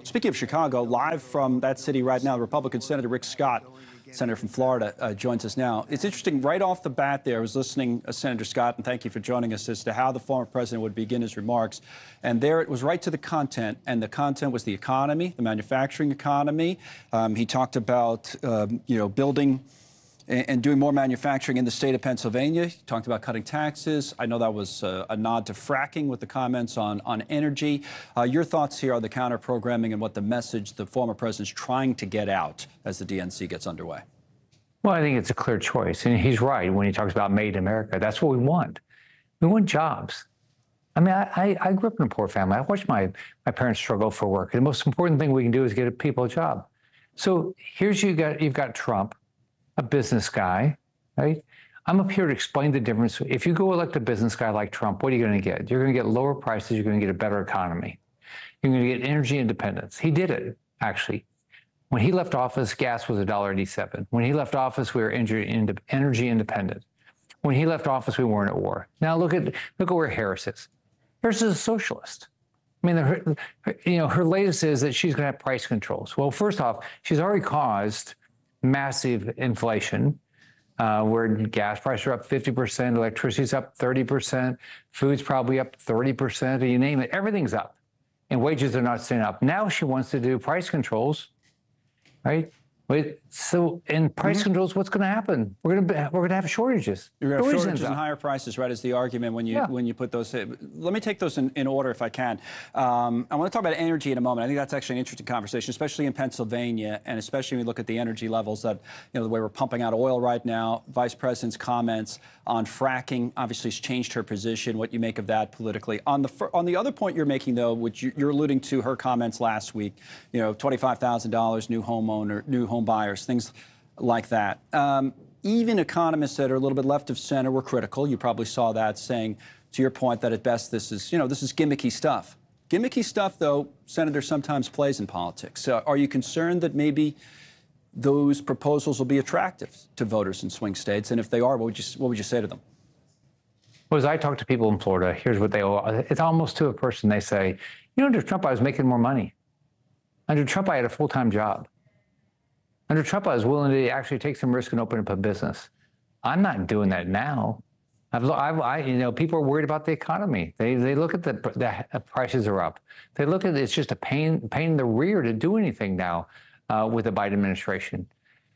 Speaking of Chicago, live from that city right now, Republican Senator Rick Scott, senator from Florida, joins us now. It's interesting, right off the bat there, I was listening to Senator Scott, and thank you for joining us, as to how the former president would begin his remarks. And there it was right to the content, and the content was the economy, the manufacturing economy. He talked about, building and doing more manufacturing in the state of Pennsylvania. He talked about cutting taxes. I know that was a nod to fracking with the comments on energy. Your thoughts here on the counter-programming and what the message the former president's trying to get out as the DNC gets underway? Well, I think it's a clear choice. And he's right when he talks about made in America. That's what we want. We want jobs. I mean, I grew up in a poor family. I watched my parents struggle for work. The most important thing we can do is get people a job. So here's you've got Trump, a business guy, right? I'm up here to explain the difference. If you go elect a business guy like Trump, what are you going to get? You're going to get lower prices. You're going to get a better economy. You're going to get energy independence. He did it, actually. When he left office, gas was $1.87. When he left office, we were energy independent. When he left office, we weren't at war. Now look at where Harris is. Harris is a socialist. I mean, her latest is that she's going to have price controls. Well, first off, she's already caused massive inflation, where gas prices are up 50%, electricity's up 30%, food's probably up 30%, you name it, everything's up, and wages are not staying up. Now she wants to do price controls, right? So in price controls, what's going to happen? We're going to have shortages. You're going to have shortages and higher prices, right? Is the argument when you put those. Let me take those in order, if I can. I want to talk about energy in a moment. I think that's actually an interesting conversation, especially in Pennsylvania, and especially when we look at the energy levels that, the way we're pumping out oil right now. Vice President's comments on fracking obviously has changed her position. What you make of that politically? On the other point you're making, though, which you're alluding to, her comments last week. $25,000 new home buyers, things like that. Even economists that are a little bit left of center were critical. You probably saw that, saying, to your point, that at best this is gimmicky stuff. Gimmicky stuff, though, Senator, sometimes plays in politics. Are you concerned that maybe those proposals will be attractive to voters in swing states? And if they are, what would you say to them? Well, as I talk to people in Florida, here's what it's almost to a person. They say, under Trump, I was making more money. Under Trump, I had a full-time job. Under Trump, I was willing to actually take some risk and open up a business. I'm not doing that now. People are worried about the economy. They look at the prices are up. They look at it's just a pain in the rear to do anything now with the Biden administration.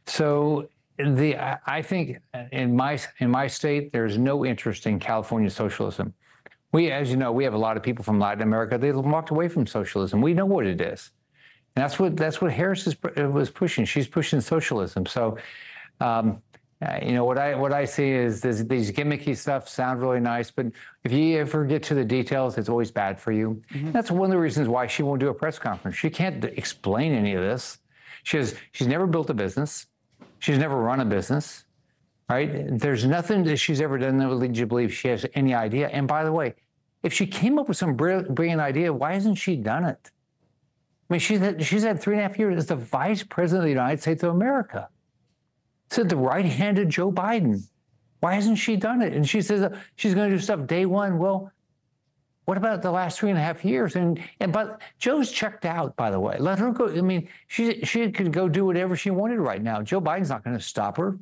So I think in my state, there's no interest in California socialism. As you know, we have a lot of people from Latin America. They walked away from socialism. We know what it is. And that's what Harris was pushing. She's pushing socialism. So, what I see is these gimmicky stuff sound really nice, but if you ever get to the details, it's always bad for you. That's one of the reasons why she won't do a press conference. She can't explain any of this. She's never built a business. She's never run a business, right? There's nothing that she's ever done that would lead you to believe she has any idea. And by the way, if she came up with some brilliant idea, why hasn't she done it? I mean, she's had 3.5 years as the vice president of the United States of America. Said the right-hand of Joe Biden. Why hasn't she done it? And she says she's going to do stuff day one. Well, what about the last 3.5 years? But Joe's checked out, by the way. Let her go. I mean, she could go do whatever she wanted right now. Joe Biden's not going to stop her.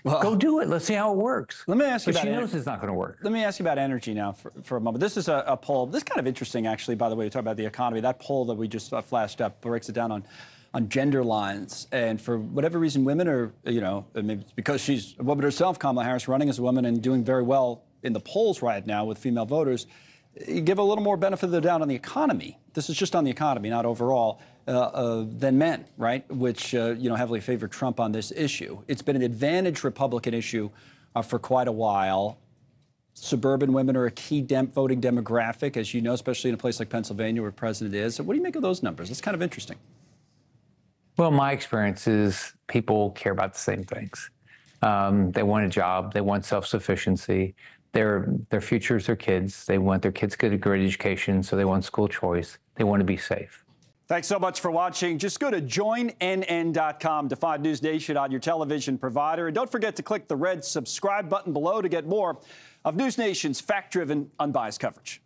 Well, go do it. Let's see how it works. Let me ask you about. She knows it's not going to work. Let me ask you about energy now for a moment. This is a poll. This is kind of interesting, actually. By the way, we talk about the economy. That poll that we just flashed up breaks it down on gender lines. And for whatever reason, women are, maybe it's because she's a woman herself, Kamala Harris, running as a woman and doing very well in the polls right now with female voters. You give a little more benefit of the doubt on the economy. This is just on the economy, not overall, than men, right? Which, heavily favor Trump on this issue. It's been an advantage Republican issue for quite a while. Suburban women are a key voting demographic, as you know, especially in a place like Pennsylvania where the president is. So what do you make of those numbers? It's kind of interesting. Well, my experience is people care about the same things. They want a job. They want self-sufficiency. Their future is their kids. They want their kids to get a great education, so they want school choice. They want to be safe. Thanks so much for watching. Just go to joinnn.com to find News Nation on your television provider. And don't forget to click the red subscribe button below to get more of News Nation's fact-driven, unbiased coverage.